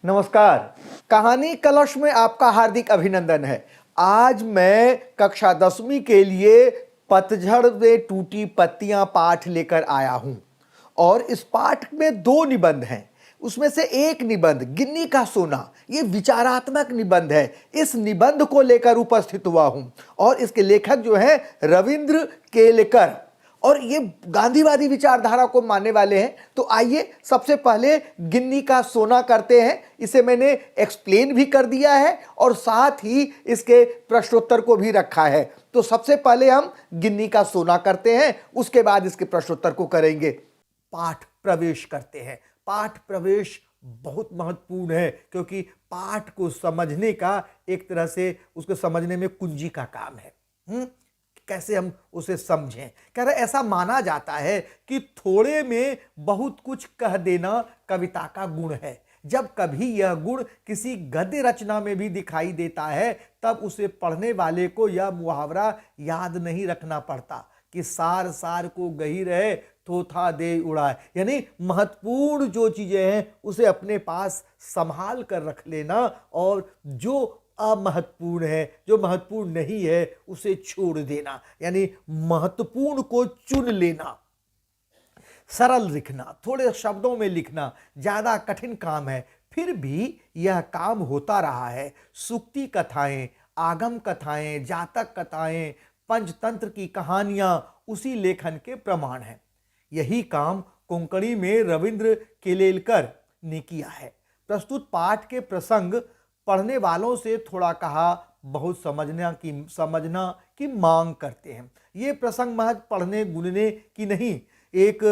नमस्कार। कहानी कलश में आपका हार्दिक अभिनंदन है। आज मैं कक्षा 10वीं के लिए पतझड़ में टूटी पत्तियां पाठ लेकर आया हूं और इस पाठ में 2 निबंध हैं। उसमें से एक निबंध गिन्नी का सोना, ये विचारात्मक निबंध है। इस निबंध को लेकर उपस्थित हुआ हूं और इसके लेखक जो हैं रविंद्र केलेकर और ये गांधीवादी विचारधारा को मानने वाले हैं। तो आइए सबसे पहले गिन्नी का सोना करते हैं। इसे मैंने एक्सप्लेन भी कर दिया है और साथ ही इसके प्रश्नोत्तर को भी रखा है। तो सबसे पहले हम गिन्नी का सोना करते हैं, उसके बाद इसके प्रश्नोत्तर को करेंगे। पाठ प्रवेश करते हैं। पाठ प्रवेश बहुत महत्वपूर्ण है क्योंकि पाठ को समझने का एक तरह से उसको समझने में कुंजी का काम है। कैसे हम उसे समझें। कह रहे ऐसा माना जाता है कि थोड़े में बहुत कुछ कह देना कविता का गुण है। जब कभी यह गुण किसी गद्य रचना में भी दिखाई देता है तब उसे पढ़ने वाले को यह मुहावरा याद नहीं रखना पड़ता कि सार सार को गही रहे थोथा दे उड़ाए। यानी महत्वपूर्ण जो चीजें हैं उसे अपने पास संभाल कर रख लेना और जो अमहत्वपूर्ण है, जो महत्वपूर्ण नहीं है, उसे छोड़ देना। यानी महत्वपूर्ण को चुन लेना। सरल लिखना, थोड़े शब्दों में लिखना ज्यादा कठिन काम है, फिर भी यह काम होता रहा है। सूक्ति कथाएं, आगम कथाएं, जातक कथाएं, पंचतंत्र की कहानियां उसी लेखन के प्रमाण हैं। यही काम कोंकणी में रविंद्र केलेकर ने किया है। प्रस्तुत पाठ के प्रसंग पढ़ने वालों से थोड़ा कहा बहुत समझना की मांग करते हैं। ये प्रसंग महज पढ़ने गुनने की नहीं, एक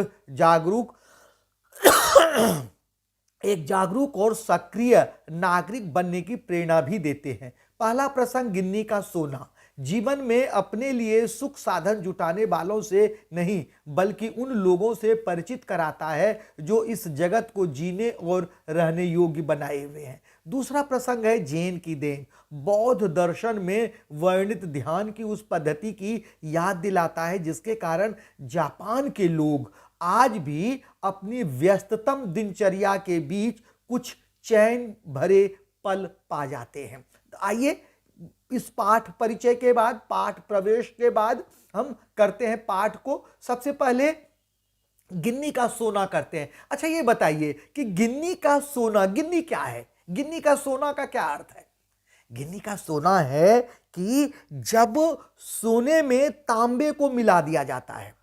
जागरूक और सक्रिय नागरिक बनने की प्रेरणा भी देते हैं। पहला प्रसंग गिन्नी का सोना जीवन में अपने लिए सुख साधन जुटाने वालों से नहीं बल्कि उन लोगों से परिचित कराता है जो इस जगत को जीने और रहने योग्य बनाए हुए हैं। दूसरा प्रसंग है जैन की देन। बौद्ध दर्शन में वर्णित ध्यान की उस पद्धति की याद दिलाता है जिसके कारण जापान के लोग आज भी अपनी व्यस्ततम दिनचर्या के बीच कुछ चैन भरे पल पा जाते हैं। आइए इस पाठ परिचय के बाद, पाठ प्रवेश के बाद हम करते हैं पाठ को। सबसे पहले गिन्नी का सोना करते हैं। अच्छा ये बताइए कि गिन्नी का सोना, गिन्नी क्या है? गिन्नी का सोना का क्या अर्थ है? गिन्नी का सोना है कि जब सोने में तांबे को मिला दिया जाता है,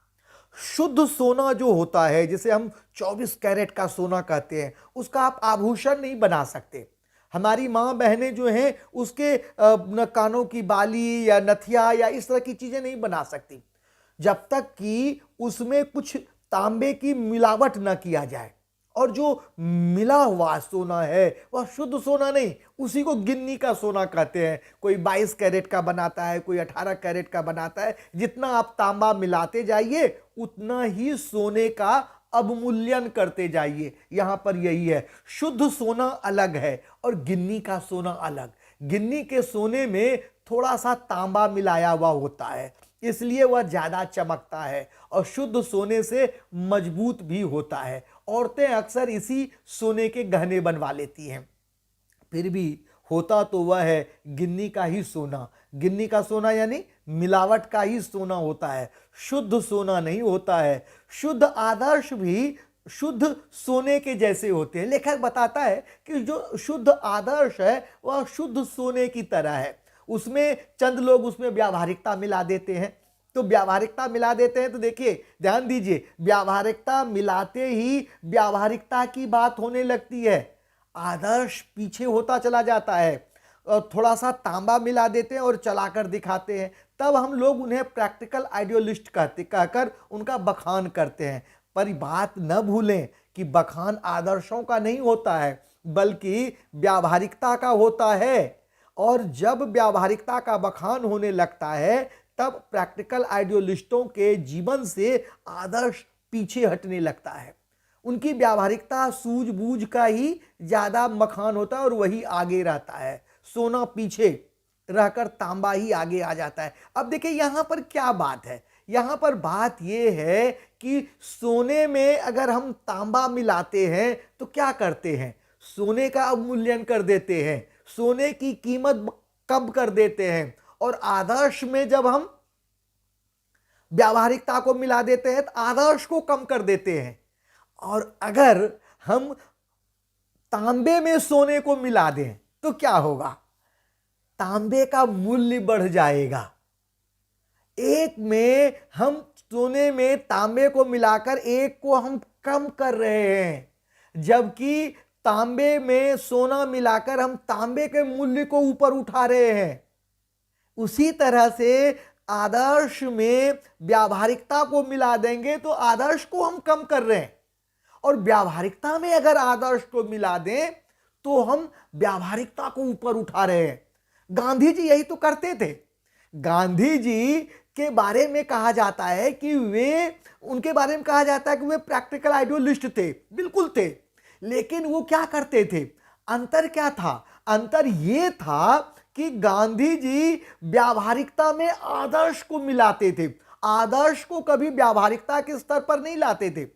शुद्ध सोना जो होता है जिसे हम 24 कैरेट का सोना कहते हैं, उसका आप आभूषण नहीं बना सकते। हमारी माँ बहनें जो हैं उसके कानों की बाली या नथिया या इस तरह की चीजें नहीं बना सकती जब तक कि उसमें कुछ तांबे की मिलावट न किया जाए। और जो मिला हुआ सोना है वह शुद्ध सोना नहीं, उसी को गिन्नी का सोना कहते हैं। कोई 22 कैरेट का बनाता है, कोई 18 कैरेट का बनाता है। जितना आप तांबा मिलाते जाइए उतना ही सोने का अवमूल्यन करते जाइए। यहां पर यही है, शुद्ध सोना अलग है और गिन्नी का सोना अलग। गिन्नी के सोने में थोड़ा सा तांबा मिलाया हुआ होता है इसलिए वह ज्यादा चमकता है और शुद्ध सोने से मजबूत भी होता है। औरतें अक्सर इसी सोने के गहने बनवा लेती हैं। फिर भी होता तो वह है गिन्नी का ही सोना। गिन्नी का सोना यानी मिलावट का ही सोना होता है, शुद्ध सोना नहीं होता है। शुद्ध आदर्श भी शुद्ध सोने के जैसे होते हैं। लेखक बताता है कि जो शुद्ध आदर्श है वह शुद्ध सोने की तरह है। उसमें चंद लोग उसमें व्यावहारिकता मिला देते हैं। तो व्यावहारिकता मिला देते हैं तो देखिए ध्यान दीजिए, व्यावहारिकता मिलाते ही व्यावहारिकता की बात होने लगती है, आदर्श पीछे होता चला जाता है। और थोड़ा सा तांबा मिला देते हैं और चलाकर दिखाते हैं, तब हम लोग उन्हें प्रैक्टिकल आइडियोलिस्ट कहकर उनका बखान करते हैं। पर बात न भूलें कि बखान आदर्शों का नहीं होता है बल्कि व्यावहारिकता का होता है। और जब व्यावहारिकता का बखान होने लगता है तब प्रैक्टिकल आइडियोलिस्टों के जीवन से आदर्श पीछे हटने लगता है। उनकी व्यावहारिकता सूझबूझ का ही ज्यादा मखान होता है और वही आगे रहता है। सोना पीछे रहकर तांबा ही आगे आ जाता है। अब देखिए यहां पर क्या बात है, यहां पर बात यह है कि सोने में अगर हम तांबा मिलाते हैं तो क्या करते हैं, सोने का अवमूल्यन कर देते हैं, सोने की कीमत कम कर देते हैं, और आदर्श में जब हम व्यावहारिकता को मिला देते हैं तो आदर्श को कम कर देते हैं। और अगर हम तांबे में सोने को मिला दें तो क्या होगा? तांबे का मूल्य बढ़ जाएगा। एक में हम सोने में तांबे को मिलाकर एक को हम कम कर रहे हैं, जबकि तांबे में सोना मिलाकर हम तांबे के मूल्य को ऊपर उठा रहे हैं। उसी तरह से आदर्श में व्यावहारिकता को मिला देंगे तो आदर्श को हम कम कर रहे हैं, और व्यावहारिकता में अगर आदर्श को मिला दें तो हम व्यावहारिकता को ऊपर उठा रहे हैं। गांधी जी यही तो करते थे। गांधी जी के बारे में कहा जाता है कि उनके बारे में कहा जाता है कि वे प्रैक्टिकल आइडियलिस्ट थे, बिल्कुल थे। लेकिन वो क्या करते थे? अंतर क्या था? अंतर ये था कि गांधी जी व्यावहारिकता में आदर्श को मिलाते थे, आदर्श को कभी व्यावहारिकता के स्तर पर नहीं लाते थे,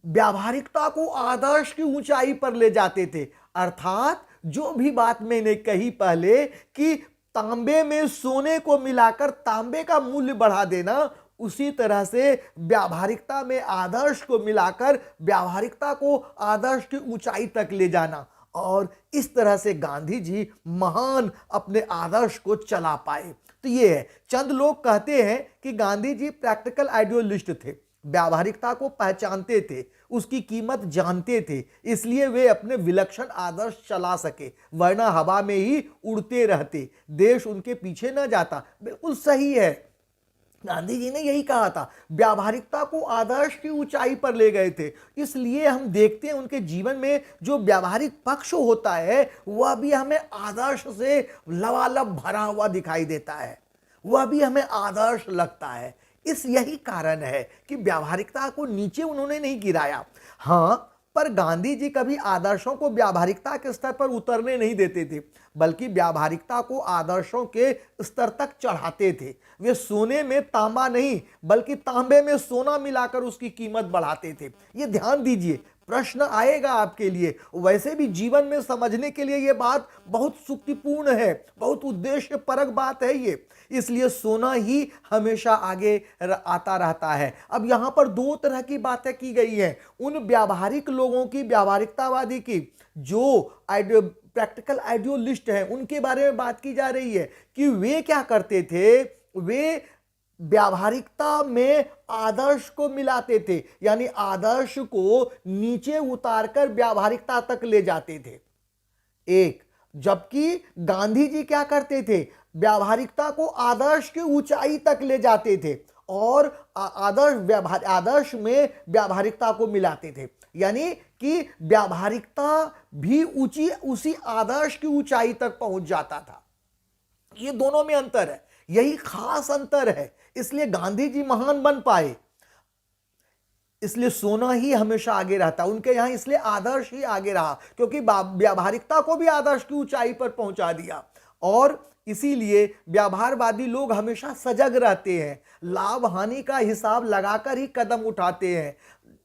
व्यावहारिकता को आदर्श की ऊंचाई पर ले जाते थे। अर्थात जो भी बात मैंने कही पहले कि तांबे में सोने को मिलाकर तांबे का मूल्य बढ़ा देना, उसी तरह से व्यावहारिकता में आदर्श को मिलाकर व्यावहारिकता को आदर्श की ऊंचाई तक ले जाना। और इस तरह से गांधी जी महान अपने आदर्श को चला पाए। तो ये है, चंद लोग कहते हैं कि गांधी जी प्रैक्टिकल आइडियलिस्ट थे, व्यावहारिकता को पहचानते थे, उसकी कीमत जानते थे, इसलिए वे अपने विलक्षण आदर्श चला सके, वरना हवा में ही उड़ते रहते, देश उनके पीछे न जाता। बिल्कुल सही है, गांधी जी ने यही कहा था, व्यावहारिकता को आदर्श की ऊंचाई पर ले गए थे। इसलिए हम देखते हैं उनके जीवन में जो व्यावहारिक पक्ष होता है वह भी हमें आदर्श से लबालब भरा हुआ दिखाई देता है, वह भी हमें आदर्श लगता है। यही कारण है कि व्यावहारिकता को नीचे उन्होंने नहीं गिराया। हाँ, पर गांधी जी कभी आदर्शों को व्यावहारिकता के स्तर पर उतरने नहीं देते थे, बल्कि व्यावहारिकता को आदर्शों के स्तर तक चढ़ाते थे। वे सोने में तांबा नहीं बल्कि तांबे में सोना मिलाकर उसकी कीमत बढ़ाते थे। ये ध्यान दीजिए, प्रश्न आएगा आपके लिए, वैसे भी जीवन में समझने के लिए ये बात बहुत सुक्तिपूर्ण है, बहुत उद्देश्यपरक बात है ये। इसलिए सोना ही हमेशा आगे आता रहता है। अब यहाँ पर दो तरह की बातें की गई हैं, उन व्यावहारिक लोगों की, व्यावहारिकतावादी की, जो प्रैक्टिकल आइडियलिस्ट हैं, उनके बारे में बात की जा रही है कि वे क्या करते थे, वे व्यावहारिकता में आदर्श को मिलाते थे, यानी आदर्श को नीचे उतारकर व्यावहारिकता तक ले जाते थे। एक, जबकि गांधी जी क्या करते थे, व्यावहारिकता को आदर्श की ऊंचाई तक ले जाते थे और आदर्श में व्यावहारिकता को मिलाते थे, यानी कि व्यावहारिकता भी उसी आदर्श की ऊंचाई तक पहुंच जाता था। ये दोनों में अंतर है, यही खास अंतर है। इसलिए गांधी जी महान बन पाए, इसलिए सोना ही हमेशा आगे रहता उनके यहां, इसलिए आदर्श ही आगे रहा, क्योंकि व्यावहारिकता को भी आदर्श की ऊंचाई पर पहुंचा दिया। और इसीलिए व्यावहारवादी लोग हमेशा सजग रहते हैं, लाभ हानि का हिसाब लगाकर ही कदम उठाते हैं,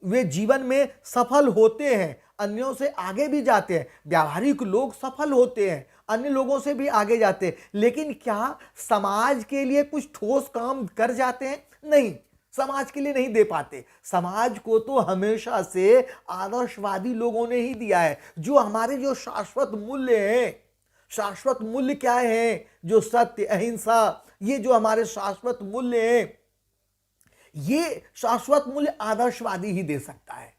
वे जीवन में सफल होते हैं, अन्यों से आगे भी जाते हैं। व्यावहारिक लोग सफल होते हैं, अन्य लोगों से भी आगे जाते हैं, लेकिन क्या समाज के लिए कुछ ठोस काम कर जाते हैं? नहीं, समाज के लिए नहीं दे पाते। समाज को तो हमेशा से आदर्शवादी लोगों ने ही दिया है। जो हमारे जो शाश्वत मूल्य हैं, शाश्वत मूल्य क्या है, जो सत्य, अहिंसा, ये जो हमारे शाश्वत मूल्य हैं, ये शाश्वत मूल्य आदर्शवादी ही दे सकता है।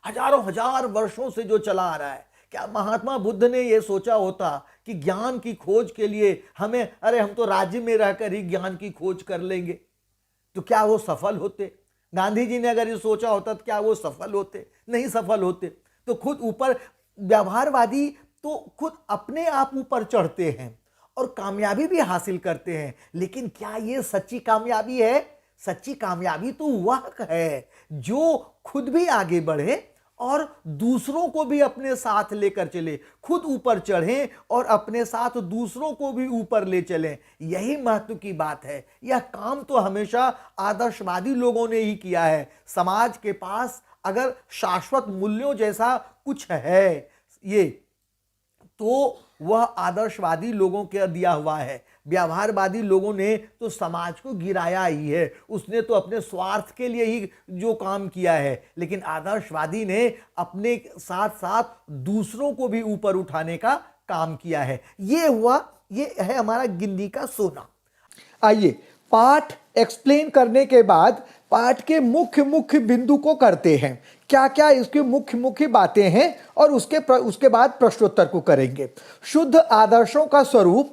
हजारों हजार वर्षों से जो चला आ रहा है, क्या महात्मा बुद्ध ने यह सोचा होता कि ज्ञान की खोज के लिए हम तो राज्य में रहकर ही ज्ञान की खोज कर लेंगे, तो क्या वो सफल होते? गांधी जी ने अगर ये सोचा होता तो क्या वो सफल होते? नहीं सफल होते। तो खुद ऊपर व्यवहारवादी तो खुद अपने आप ऊपर चढ़ते हैं और कामयाबी भी हासिल करते हैं, लेकिन क्या ये सच्ची कामयाबी है? सच्ची कामयाबी तो वह है जो खुद भी आगे बढ़े और दूसरों को भी अपने साथ लेकर चले, खुद ऊपर चढ़ें और अपने साथ दूसरों को भी ऊपर ले चलें। यही महत्व की बात है। यह काम तो हमेशा आदर्शवादी लोगों ने ही किया है। समाज के पास अगर शाश्वत मूल्यों जैसा कुछ है, ये तो वह आदर्शवादी लोगों के दिया हुआ है। व्यवहारवादी लोगों ने तो समाज को गिराया ही है, उसने तो अपने स्वार्थ के लिए ही जो काम किया है, लेकिन आदर्शवादी ने अपने साथ साथ दूसरों को भी ऊपर उठाने का काम किया है। ये हुआ, ये है हमारा गिन्नी का सोना। आइए पाठ एक्सप्लेन करने के बाद पाठ के मुख्य मुख्य बिंदु को करते हैं, क्या क्या इसकी मुख्य मुख्य बातें हैं, और उसके बाद प्रश्नोत्तर को करेंगे। शुद्ध आदर्शों का स्वरूप।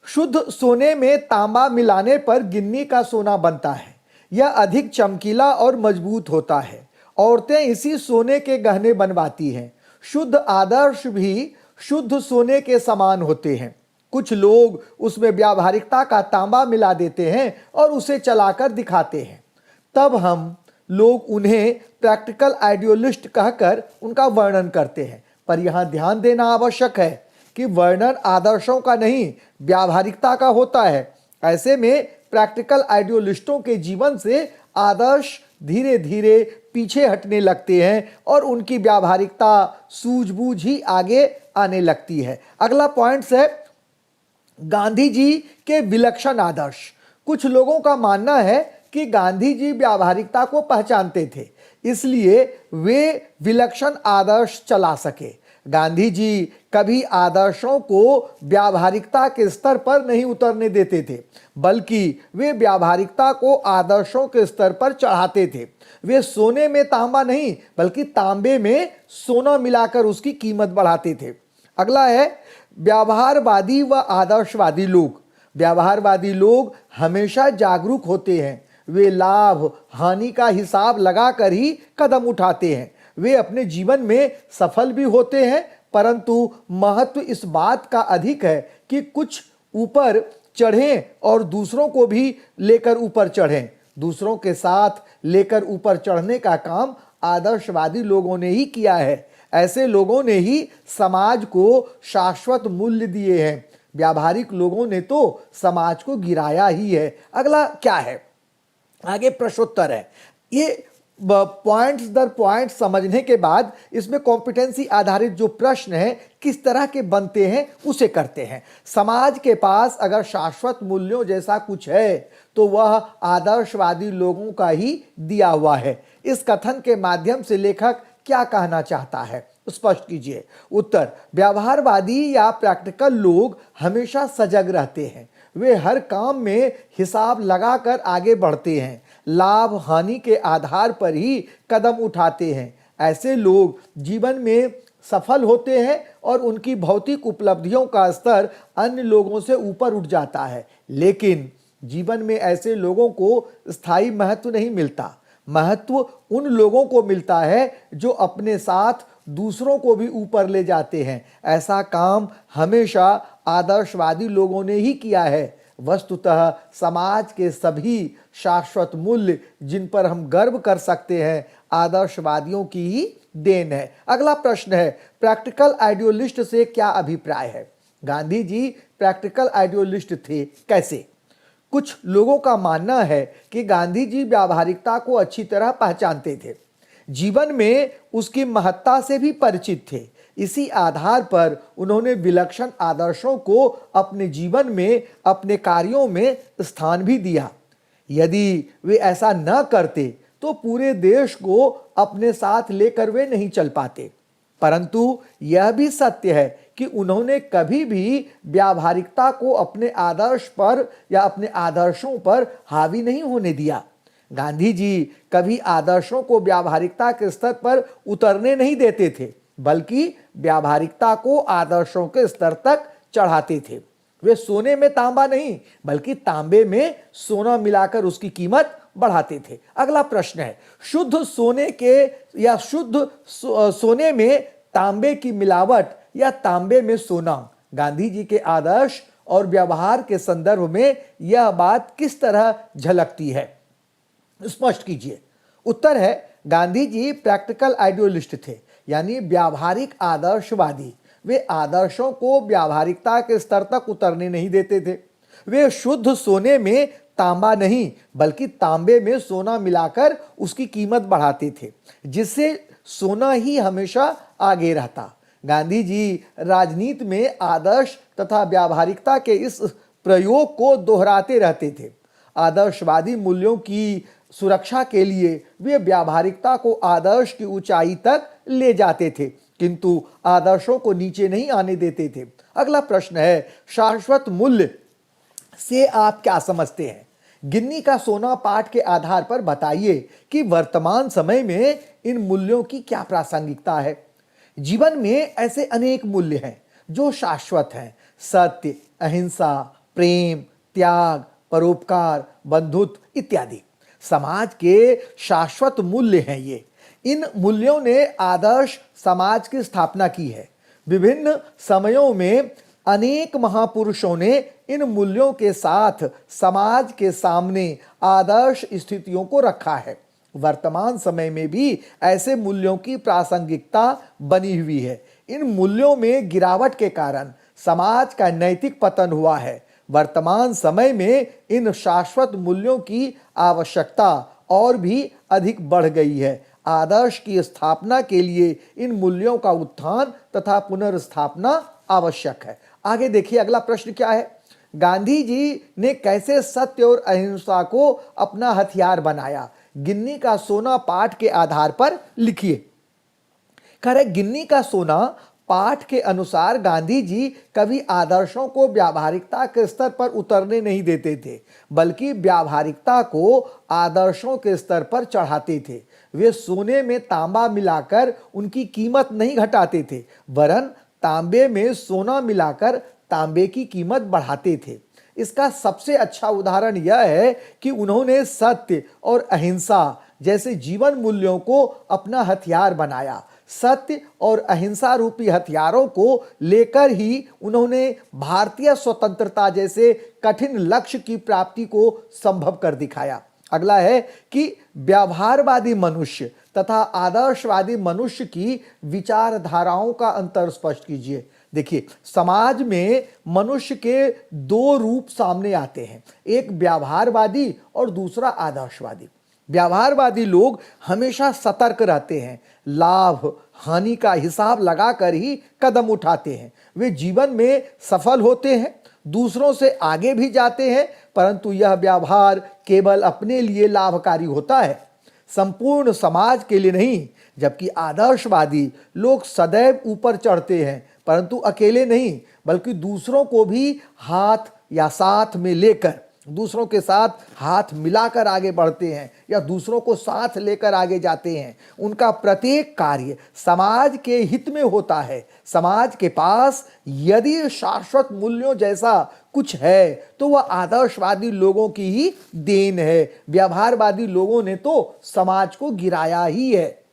शुद्ध सोने में तांबा मिलाने पर गिन्नी का सोना बनता है। यह अधिक चमकीला और मजबूत होता है। औरतें इसी सोने के गहने बनवाती हैं। शुद्ध आदर्श भी शुद्ध सोने के समान होते हैं। कुछ लोग उसमें व्यावहारिकता का तांबा मिला देते हैं और उसे चलाकर दिखाते हैं, तब हम लोग उन्हें प्रैक्टिकल आइडियोलिस्ट कहकर उनका वर्णन करते हैं। पर यहाँ ध्यान देना आवश्यक है कि वर्णन आदर्शों का नहीं, व्यावहारिकता का होता है। ऐसे में प्रैक्टिकल आइडियोलिस्टों के जीवन से आदर्श धीरे धीरे पीछे हटने लगते हैं और उनकी व्यावहारिकता सूझबूझ ही आगे आने लगती है। अगला पॉइंट्स है गांधी जी के विलक्षण आदर्श। कुछ लोगों का मानना है कि गांधी जी व्यावहारिकता को पहचानते थे, इसलिए वे विलक्षण आदर्श चला सके। गांधी जी कभी आदर्शों को व्यावहारिकता के स्तर पर नहीं उतरने देते थे, बल्कि वे व्यावहारिकता को आदर्शों के स्तर पर चढ़ाते थे। वे सोने में तांबा नहीं, बल्कि तांबे में सोना मिलाकर उसकी कीमत बढ़ाते थे। अगला है व्यवहारवादी व आदर्शवादी लोग। व्यवहारवादी लोग हमेशा जागरूक होते हैं। वे लाभ हानि का हिसाब लगाकर ही कदम उठाते हैं। वे अपने जीवन में सफल भी होते हैं, परंतु महत्व इस बात का अधिक है कि कुछ ऊपर चढ़ें और दूसरों को भी लेकर ऊपर चढ़ें। दूसरों के साथ लेकर ऊपर चढ़ने का काम आदर्शवादी लोगों ने ही किया है। ऐसे लोगों ने ही समाज को शाश्वत मूल्य दिए हैं। व्यावहारिक लोगों ने तो समाज को गिराया ही है। अगला क्या है, आगे प्रश्नोत्तर है। ये पॉइंट्स दर पॉइंट समझने के बाद इसमें कॉम्पिटेंसी आधारित जो प्रश्न है किस तरह के बनते हैं उसे करते हैं। समाज के पास अगर शाश्वत मूल्यों जैसा कुछ है तो वह आदर्शवादी लोगों का ही दिया हुआ है। इस कथन के माध्यम से लेखक क्या कहना चाहता है, स्पष्ट कीजिए। उत्तर, व्यवहारवादी या प्रैक्टिकल लोग हमेशा सजग रहते हैं। वे हर काम में हिसाब लगाकर आगे बढ़ते हैं, लाभ हानि के आधार पर ही कदम उठाते हैं। ऐसे लोग जीवन में सफल होते हैं और उनकी भौतिक उपलब्धियों का स्तर अन्य लोगों से ऊपर उठ जाता है। लेकिन जीवन में ऐसे लोगों को स्थायी महत्व नहीं मिलता। महत्व उन लोगों को मिलता है जो अपने साथ दूसरों को भी ऊपर ले जाते हैं। ऐसा काम हमेशा आदर्शवादी लोगों ने ही किया है। वस्तुतः समाज के सभी शाश्वत मूल्य जिन पर हम गर्व कर सकते हैं आदर्शवादियों की ही देन है। अगला प्रश्न है, प्रैक्टिकल आइडियोलिस्ट से क्या अभिप्राय है। गांधी जी प्रैक्टिकल आइडियोलिस्ट थे, कैसे? कुछ लोगों का मानना है कि गांधी जी व्यावहारिकता को अच्छी तरह पहचानते थे, जीवन में उसकी महत्ता से भी परिचित थे। इसी आधार पर उन्होंने विलक्षण आदर्शों को अपने जीवन में, अपने कार्यों में स्थान भी दिया। यदि वे ऐसा न करते तो पूरे देश को अपने साथ लेकर वे नहीं चल पाते। परंतु यह भी सत्य है कि उन्होंने कभी भी व्यावहारिकता को अपने आदर्श पर या अपने आदर्शों पर हावी नहीं होने दिया। गांधी जी कभी आदर्शों को व्यावहारिकता के स्तर पर उतरने नहीं देते थे, बल्कि व्यावहारिकता को आदर्शों के स्तर तक चढ़ाते थे। वे सोने में तांबा नहीं, बल्कि तांबे में सोना मिलाकर उसकी कीमत बढ़ाते थे। अगला प्रश्न है, शुद्ध सोने के या शुद्ध सोने में तांबे की मिलावट या तांबे में सोना, गांधी जी के आदर्श और व्यवहार के संदर्भ में यह बात किस तरह झलकती है, स्पष्ट कीजिए। उत्तर है, गांधी जी प्रैक्टिकल आइडियोलिस्ट थे, यानी व्यावहारिक आदर्शवादी। वे आदर्शों को व्यावहारिकता के स्तर तक उतरने नहीं देते थे। वे शुद्ध सोने में तांबा नहीं, बल्कि तांबे में सोना मिलाकर उसकी कीमत बढ़ाते थे, जिससे सोना ही हमेशा आगे रहता। गांधी जी राजनीति में आदर्श तथा व्यावहारिकता के इस प्रयोग को दोहराते रहते थे। आदर्शवादी मूल्यों की सुरक्षा के लिए वे व्यावहारिकता को आदर्श की ऊंचाई तक ले जाते थे, किंतु आदर्शों को नीचे नहीं आने देते थे। अगला प्रश्न है, शाश्वत मूल्य से आप क्या समझते हैं? गिन्नी का सोना पाठ के आधार पर बताइए कि वर्तमान समय में इन मूल्यों की क्या प्रासंगिकता है। जीवन में ऐसे अनेक मूल्य हैं जो शाश्वत हैं। सत्य, अहिंसा, प्रेम, त्याग, परोपकार, बंधुत्व इत्यादि समाज के शाश्वत मूल्य हैं। ये इन मूल्यों ने आदर्श समाज की स्थापना की है। विभिन्न समयों में अनेक महापुरुषों ने इन मूल्यों के साथ समाज के सामने आदर्श स्थितियों को रखा है। वर्तमान समय में भी ऐसे मूल्यों की प्रासंगिकता बनी हुई है। इन मूल्यों में गिरावट के कारण समाज का नैतिक पतन हुआ है। वर्तमान समय में इन शाश्वत मूल्यों की आवश्यकता और भी अधिक बढ़ गई है। आदर्श की स्थापना के लिए इन मूल्यों का उत्थान तथा पुनर्स्थापना आवश्यक है। आगे देखिए, अगला प्रश्न क्या है? गांधी जी ने कैसे सत्य और अहिंसा को अपना हथियार बनाया? गिन्नी का सोना पाठ के आधार पर लिखिए। कह रहे, गिन्नी का सोना पाठ के अनुसार गांधी जी कभी आदर्शों को व्यावहारिकता के स्तर पर उतरने नहीं देते थे, बल्कि व्यावहारिकता को आदर्शों के स्तर पर चढ़ाते थे। वे सोने में तांबा मिलाकर उनकी कीमत नहीं घटाते थे, वरन तांबे में सोना मिलाकर तांबे की कीमत बढ़ाते थे। इसका सबसे अच्छा उदाहरण यह है कि उन्होंने सत्य और अहिंसा जैसे जीवन मूल्यों को अपना हथियार बनाया। सत्य और अहिंसा रूपी हथियारों को लेकर ही उन्होंने भारतीय स्वतंत्रता जैसे कठिन लक्ष्य की प्राप्ति को संभव कर दिखाया। अगला है कि व्यवहारवादी मनुष्य तथा आदर्शवादी मनुष्य की विचारधाराओं का अंतर स्पष्ट कीजिए। देखिए, समाज में मनुष्य के दो रूप सामने आते हैं, एक व्यवहारवादी और दूसरा आदर्शवादी। व्यवहारवादी लोग हमेशा सतर्क रहते हैं, लाभ हानि का हिसाब लगाकर ही कदम उठाते हैं। वे जीवन में सफल होते हैं, दूसरों से आगे भी जाते हैं, परंतु यह व्यवहार केवल अपने लिए लाभकारी होता है, संपूर्ण समाज के लिए नहीं। जबकि आदर्शवादी लोग सदैव ऊपर चढ़ते हैं, परंतु अकेले नहीं, बल्कि दूसरों को भी हाथ या साथ में लेकर, दूसरों के साथ हाथ मिलाकर आगे बढ़ते हैं या दूसरों को साथ लेकर आगे जाते हैं। उनका प्रत्येक कार्य समाज के हित में होता है। समाज के पास यदि शाश्वत मूल्यों जैसा कुछ है तो वह आदर्शवादी लोगों की ही देन है। व्यवहारवादी लोगों ने तो समाज को गिराया ही है।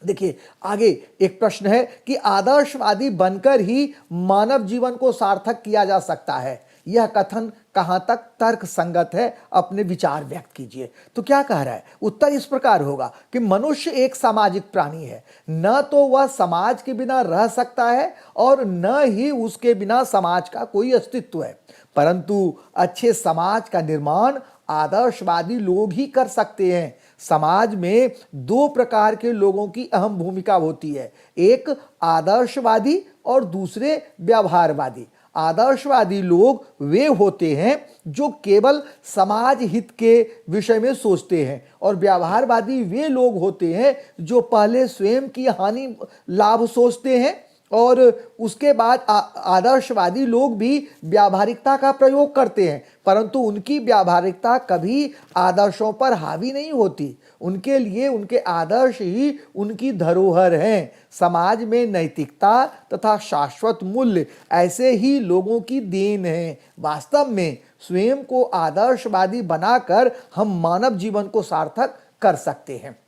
देखिए, आगे एक प्रश्न है कि आदर्शवादी बनकर ही मानव जीवन को सार्थक किया जा सकता है। यह कथन कहां तक तर्क संगत है? अपने विचार व्यक्त कीजिए। तो क्या कह रहा है? उत्तर इस प्रकार होगा कि मनुष्य एक सामाजिक प्राणी है। न तो वह समाज के बिना रह सकता है और न ही उसके बिना समाज का कोई अस्तित्व है, परंतु अच्छे समाज का निर्माण आदर्शवादी लोग ही कर सकते हैं। समाज में दो प्रकार के लोगों की अहम भूमिका होती है, एक आदर्शवादी और दूसरे व्यवहारवादी। आदर्शवादी लोग वे होते हैं जो केवल समाज हित के विषय में सोचते हैं, और व्यवहारवादी वे लोग होते हैं जो पहले स्वयं की हानि लाभ सोचते हैं और उसके बाद आदर्शवादी लोग भी व्यावहारिकता का प्रयोग करते हैं, परंतु उनकी व्यावहारिकता कभी आदर्शों पर हावी नहीं होती। उनके लिए उनके आदर्श ही उनकी धरोहर हैं। समाज में नैतिकता तथा शाश्वत मूल्य ऐसे ही लोगों की देन है। वास्तव में स्वयं को आदर्शवादी बनाकर हम मानव जीवन को सार्थक कर सकते हैं।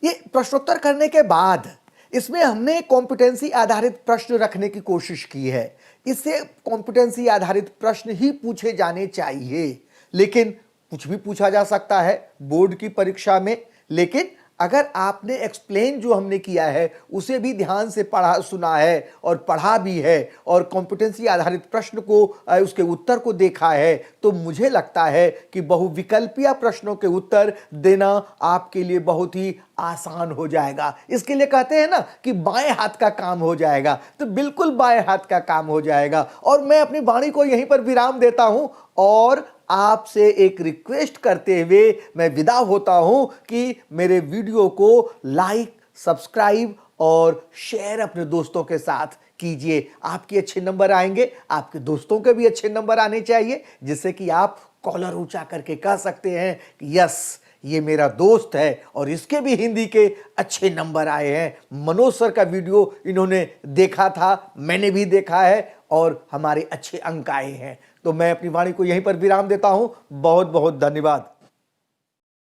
ये प्रश्नोत्तर करने के बाद इसमें हमने कॉम्पिटेंसी आधारित प्रश्न रखने की कोशिश की है। इससे कॉम्पिटेंसी आधारित प्रश्न ही पूछे जाने चाहिए, लेकिन कुछ भी पूछा जा सकता है बोर्ड की परीक्षा में। लेकिन अगर आपने एक्सप्लेन जो हमने किया है उसे भी ध्यान से पढ़ा सुना है और पढ़ा भी है और कॉम्पिटेंसी आधारित प्रश्न को उसके उत्तर को देखा है, तो मुझे लगता है कि बहुविकल्पीय प्रश्नों के उत्तर देना आपके लिए बहुत ही आसान हो जाएगा। इसके लिए कहते हैं ना कि बाएं हाथ का काम हो जाएगा, तो बिल्कुल बाएं हाथ का काम हो जाएगा। और मैं अपनी वाणी को यहीं पर विराम देता हूं और आपसे एक रिक्वेस्ट करते हुए मैं विदा होता हूं कि मेरे वीडियो को लाइक, सब्सक्राइब और शेयर अपने दोस्तों के साथ कीजिए। आपके अच्छे नंबर आएंगे, आपके दोस्तों के भी अच्छे नंबर आने चाहिए, जिससे कि आप कॉलर ऊंचा करके कह सकते हैं कि यस, ये मेरा दोस्त है और इसके भी हिंदी के अच्छे नंबर आए हैं। मनोज सर का वीडियो इन्होंने देखा था, मैंने भी देखा है और हमारे अच्छे अंक आए हैं। तो मैं अपनी वाणी को यहीं पर विराम देता हूं। बहुत बहुत धन्यवाद।